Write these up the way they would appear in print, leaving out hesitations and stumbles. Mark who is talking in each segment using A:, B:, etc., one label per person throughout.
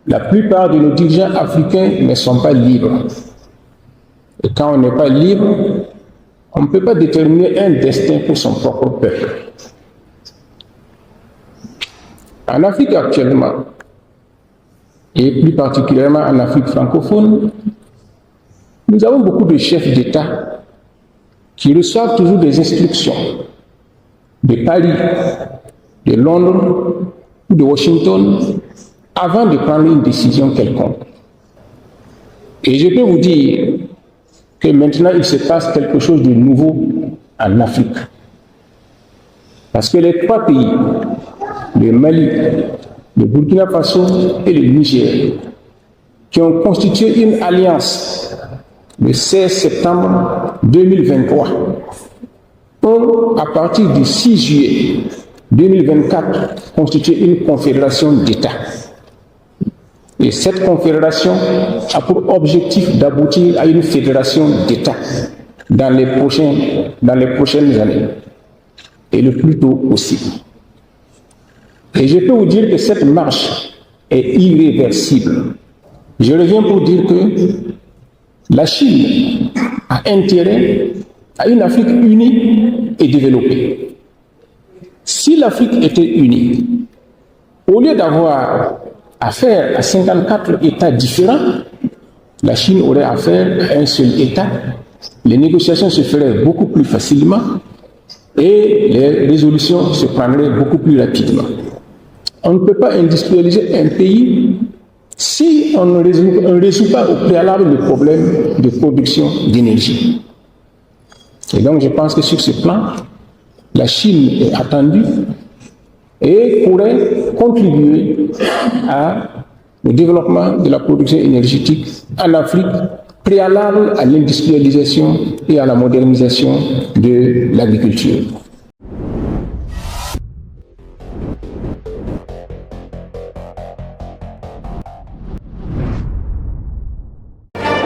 A: La plupart de nos dirigeants africains ne sont pas libres. Et quand on n'est pas libre, on ne peut pas déterminer un destin pour son propre peuple. En Afrique actuellement, et plus particulièrement en Afrique francophone, nous avons beaucoup de chefs d'État qui reçoivent toujours des instructions de Paris, de Londres ou de Washington avant de prendre une décision quelconque. Et je peux vous dire que maintenant il se passe quelque chose de nouveau en Afrique. Parce que les trois pays, le Mali, le Burkina Faso et le Niger, qui ont constitué une alliance le 16 septembre 2023, ont, à partir du 6 juillet 2024, constitué une confédération d'États. Et cette confédération a pour objectif d'aboutir à une fédération d'États dans les prochaines années, et le plus tôt possible. Et je peux vous dire que cette marche est irréversible. Je reviens pour dire que la Chine a intérêt à une Afrique unie et développée. Si l'Afrique était unie, au lieu d'avoir affaire à 54 États différents, la Chine aurait affaire à un seul État. Les négociations se feraient beaucoup plus facilement et les résolutions se prendraient beaucoup plus rapidement. On ne peut pas industrialiser un pays si on ne résout pas au préalable le problème de production d'énergie. Et donc je pense que sur ce plan, la Chine est attendue et pourrait contribuer au développement de la production énergétique en Afrique, préalable à l'industrialisation et à la modernisation de l'agriculture.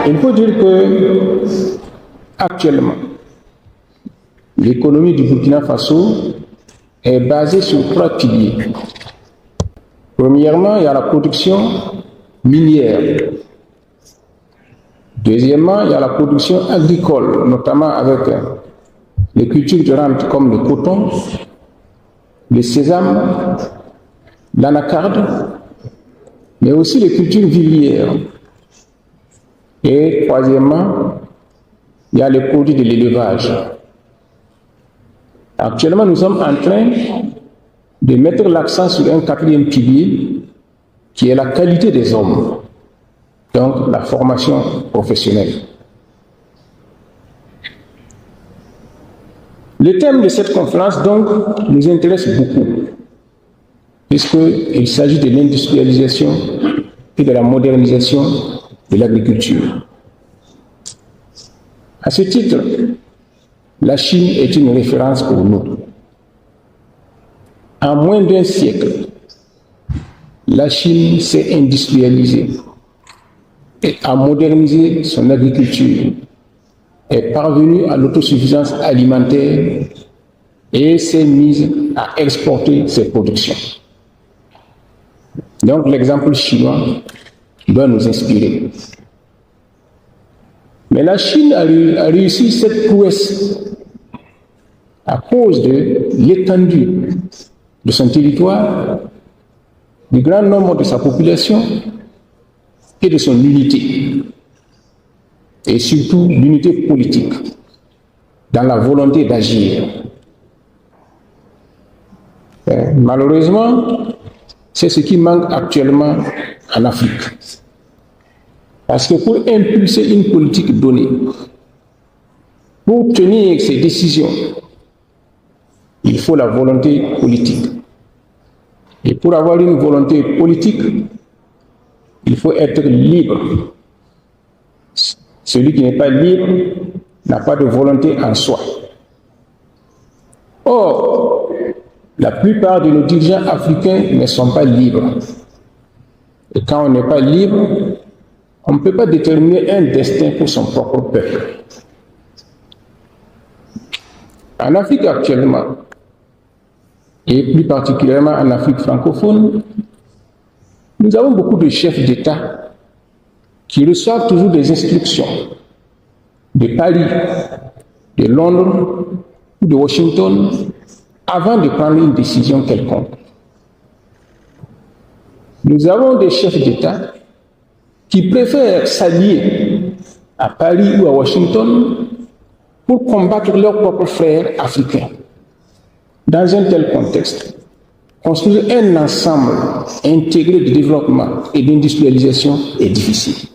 A: Il faut dire que, actuellement, l'économie du Burkina Faso est basée sur trois piliers. Premièrement, il y a la production minière. Deuxièmement, il y a la production agricole, notamment avec les cultures de rente comme le coton, le sésame, l'anacarde, mais aussi les cultures vivrières. Et troisièmement, il y a les produits de l'élevage. Actuellement, nous sommes en train de mettre l'accent sur un quatrième pilier qui est la qualité des hommes, donc la formation professionnelle. Le thème de cette conférence, donc, nous intéresse beaucoup, puisqu'il s'agit de l'industrialisation et de la modernisation de l'agriculture. À ce titre, la Chine est une référence pour nous. En moins d'un siècle, la Chine s'est industrialisée et a modernisé son agriculture, est parvenue à l'autosuffisance alimentaire et s'est mise à exporter ses productions. Donc l'exemple chinois doit nous inspirer. Mais la Chine a réussi cette prouesse à cause de l'étendue de son territoire, du grand nombre de sa population et de son unité. Et surtout l'unité politique, dans la volonté d'agir. Malheureusement, c'est ce qui manque actuellement en Afrique. Parce que pour impulser une politique donnée, pour tenir ses décisions, il faut la volonté politique. Et pour avoir une volonté politique, il faut être libre. Celui qui n'est pas libre n'a pas de volonté en soi. Or, la plupart de nos dirigeants africains ne sont pas libres. Et quand on n'est pas libre, on ne peut pas déterminer un destin pour son propre peuple. En Afrique actuellement, et plus particulièrement en Afrique francophone, Nous avons beaucoup de chefs d'État qui reçoivent toujours des instructions de Paris, de Londres ou de Washington avant de prendre une décision quelconque. Nous avons des chefs d'État qui préfèrent s'allier à Paris ou à Washington pour combattre leurs propres frères africains. Dans un tel contexte, construire un ensemble intégré de développement et d'industrialisation est difficile.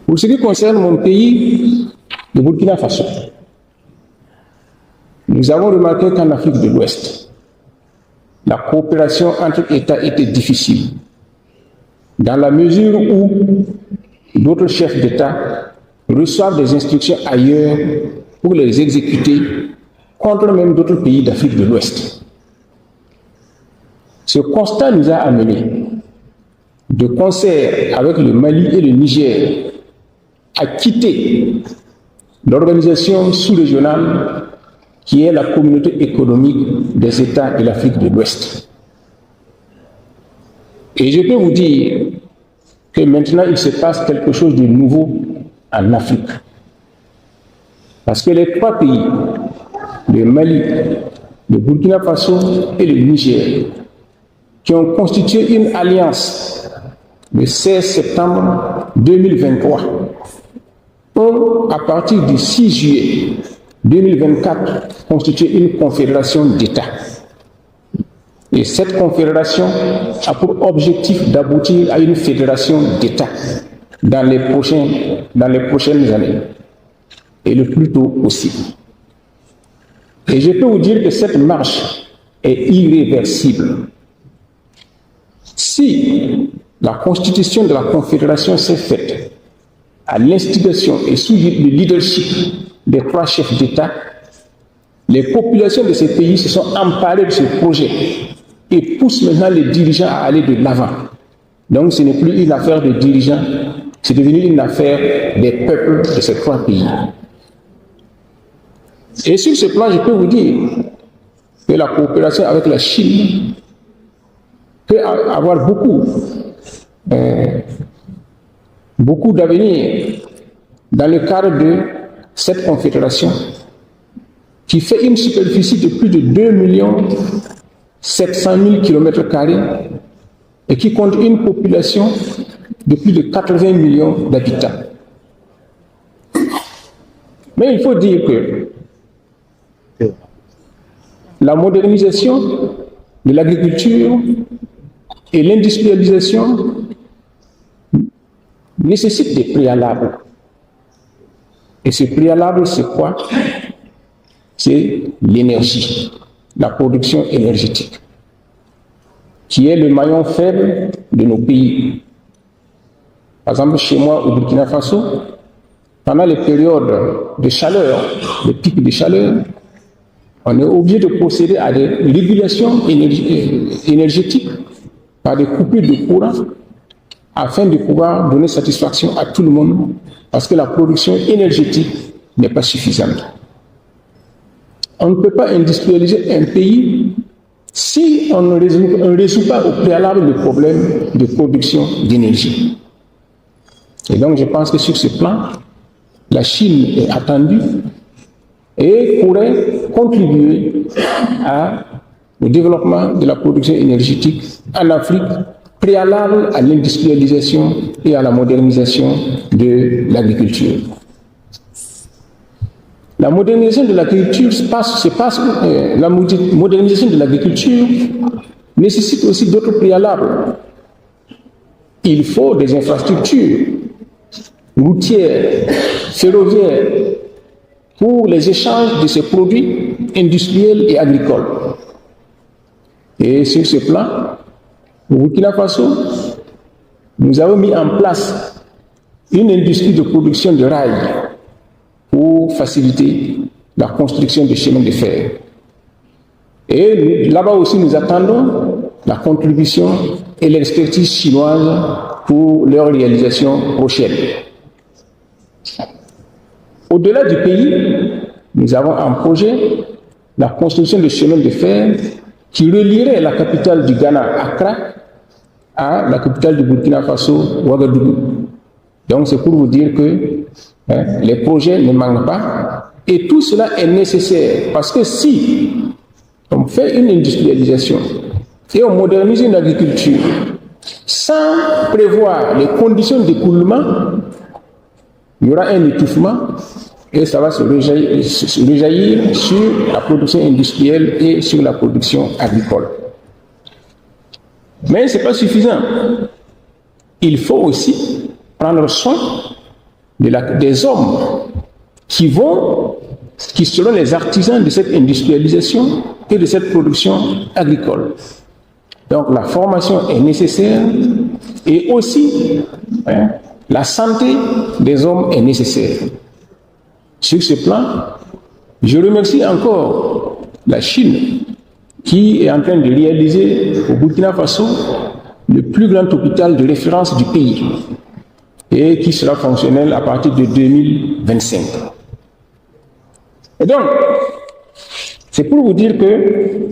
A: Pour ce qui concerne mon pays, le Burkina Faso, nous avons remarqué qu'en Afrique de l'Ouest, la coopération entre États était difficile, dans la mesure où d'autres chefs d'État reçoivent des instructions ailleurs pour les exécuter contre même d'autres pays d'Afrique de l'Ouest. Ce constat nous a amenés, de concert avec le Mali et le Niger, à quitter l'organisation sous-régionale qui est la communauté économique des États de l'Afrique de l'Ouest. Et je peux vous dire que maintenant il se passe quelque chose de nouveau en Afrique. Parce que les trois pays, le Mali, le Burkina Faso et le Niger, qui ont constitué une alliance le 16 septembre 2023, ont, à partir du 6 juillet 2024, constitué une confédération d'États. Et cette confédération a pour objectif d'aboutir à une fédération d'États dans les prochaines années, et le plus tôt possible. Et je peux vous dire que cette marche est irréversible. Si la constitution de la confédération s'est faite à l'instigation et sous le leadership des trois chefs d'État, les populations de ces pays se sont emparées de ce projet et poussent maintenant les dirigeants à aller de l'avant. Donc ce n'est plus une affaire de dirigeants, c'est devenu une affaire des peuples de ces trois pays. Et sur ce plan, je peux vous dire que la coopération avec la Chine peut avoir beaucoup d'avenir dans le cadre de cette confédération qui fait une superficie de plus de 2 700 000 km² et qui compte une population de plus de 80 millions d'habitants. Mais il faut dire que la modernisation de l'agriculture et l'industrialisation nécessitent des préalables. Et ce préalable, c'est quoi? C'est l'énergie, la production énergétique, qui est le maillon faible de nos pays. Par exemple, chez moi, au Burkina Faso, pendant les périodes de chaleur, les pics de chaleur, on est obligé de procéder à des régulations énergétiques par des coupures de courant afin de pouvoir donner satisfaction à tout le monde parce que la production énergétique n'est pas suffisante. On ne peut pas industrialiser un pays si on ne résout pas au préalable le problème de production d'énergie. Et donc je pense que sur ce plan, la Chine est attendue et pourrait contribuer au développement de la production énergétique en Afrique, préalable à l'industrialisation et à la modernisation de l'agriculture. La modernisation de l'agriculture la modernisation de l'agriculture nécessite aussi d'autres préalables. Il faut des infrastructures routières, ferroviaires, pour les échanges de ces produits industriels et agricoles. Et sur ce plan, au Burkina Faso, nous avons mis en place une industrie de production de rails pour faciliter la construction de chemins de fer. Et là-bas aussi, nous attendons la contribution et l'expertise chinoise pour leur réalisation prochaine. Au-delà du pays, nous avons en projet la construction de chemins de fer qui relierait la capitale du Ghana, Accra, à la capitale du Burkina Faso, Ouagadougou. Donc c'est pour vous dire que les projets ne manquent pas et tout cela est nécessaire parce que si on fait une industrialisation et on modernise une agriculture sans prévoir les conditions d'écoulement, il y aura un étouffement et ça va se rejaillir sur la production industrielle et sur la production agricole. Mais ce n'est pas suffisant. Il faut aussi prendre soin des hommes qui seront les artisans de cette industrialisation et de cette production agricole. Donc la formation est nécessaire et aussi la santé des hommes est nécessaire. Sur ce plan, je remercie encore la Chine qui est en train de réaliser au Burkina Faso le plus grand hôpital de référence du pays et qui sera fonctionnel à partir de 2025. Et donc, c'est pour vous dire que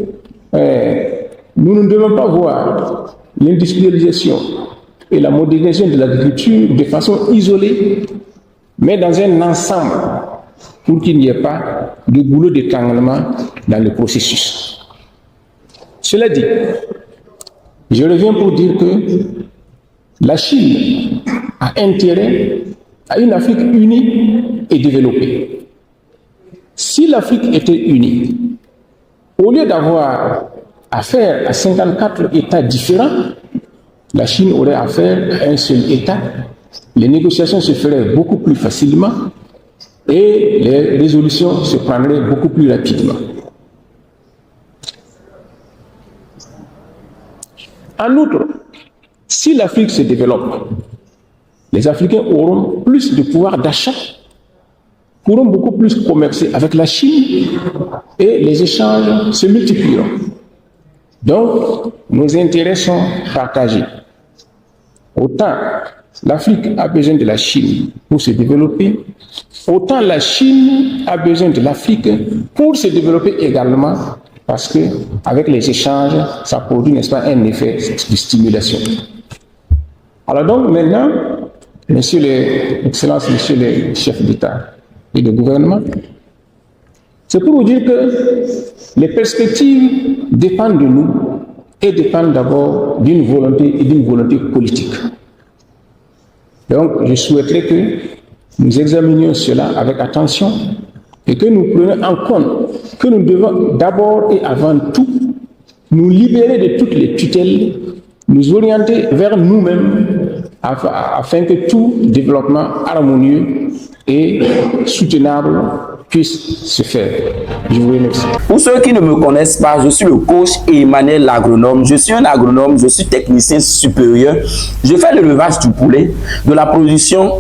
A: nous ne devons pas voir l'industrialisation et la modernisation de l'agriculture de façon isolée, mais dans un ensemble, pour qu'il n'y ait pas de goulot d'étranglement dans le processus. Cela dit, je reviens pour dire que la Chine a intérêt à une Afrique unie et développée. Si l'Afrique était unie, au lieu d'avoir affaire à 54 États différents, la Chine aurait affaire à un seul État. Les négociations se feraient beaucoup plus facilement et les résolutions se prendraient beaucoup plus rapidement. En outre, si l'Afrique se développe, les Africains auront plus de pouvoir d'achat, pourront beaucoup plus commercer avec la Chine et les échanges se multiplieront. Donc, nos intérêts sont partagés. Autant l'Afrique a besoin de la Chine pour se développer, autant la Chine a besoin de l'Afrique pour se développer également, parce que avec les échanges, ça produit, n'est-ce pas, un effet de stimulation. Alors donc maintenant, Messieurs les chefs d'État et de gouvernement, c'est pour vous dire que les perspectives dépendent de nous et dépendent d'abord d'une volonté et d'une volonté politique. Donc, je souhaiterais que nous examinions cela avec attention et que nous prenions en compte que nous devons d'abord et avant tout nous libérer de toutes les tutelles, nous orienter vers nous-mêmes afin que tout développement harmonieux et soutenable puisse se faire. Je vous remercie.
B: Pour ceux qui ne me connaissent pas, je suis le coach Emmanuel l'agronome. Je suis un agronome, je suis technicien supérieur. Je fais l'élevage du poulet, de la production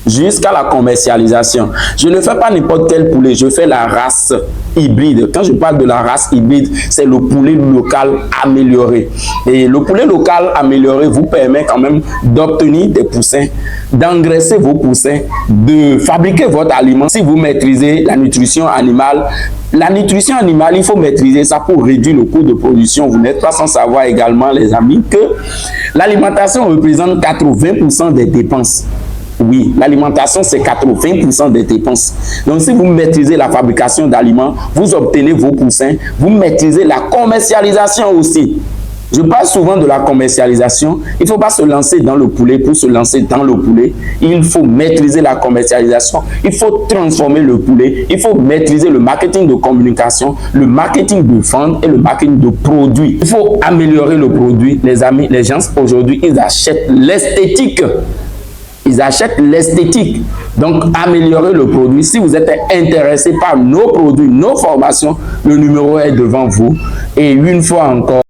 B: jusqu'à la commercialisation. Je ne fais pas n'importe quel poulet, je fais la race hybride. Quand je parle de la race hybride, c'est le poulet local amélioré. Et le poulet local amélioré vous permet quand même d'obtenir des poussins, d'engraisser vos poussins, de fabriquer votre aliment. Si vous maîtrisez la nutrition animale, il faut maîtriser ça pour réduire le coût de production. Vous n'êtes pas sans savoir également, les amis, que l'alimentation représente 80% des dépenses. Oui, l'alimentation, c'est 80% des dépenses. Donc, si vous maîtrisez la fabrication d'aliments, vous obtenez vos poussins, vous maîtrisez la commercialisation aussi. Je parle souvent de la commercialisation. Il ne faut pas se lancer dans le poulet pour se lancer dans le poulet. Il faut maîtriser la commercialisation. Il faut transformer le poulet. Il faut maîtriser le marketing de communication, le marketing de vente et le marketing de produits. Il faut améliorer le produit. Les amis, les gens aujourd'hui, ils achètent l'esthétique. Ils achètent l'esthétique. Donc, améliorer le produit. Si vous êtes intéressé par nos produits, nos formations, le numéro est devant vous. Et une fois encore,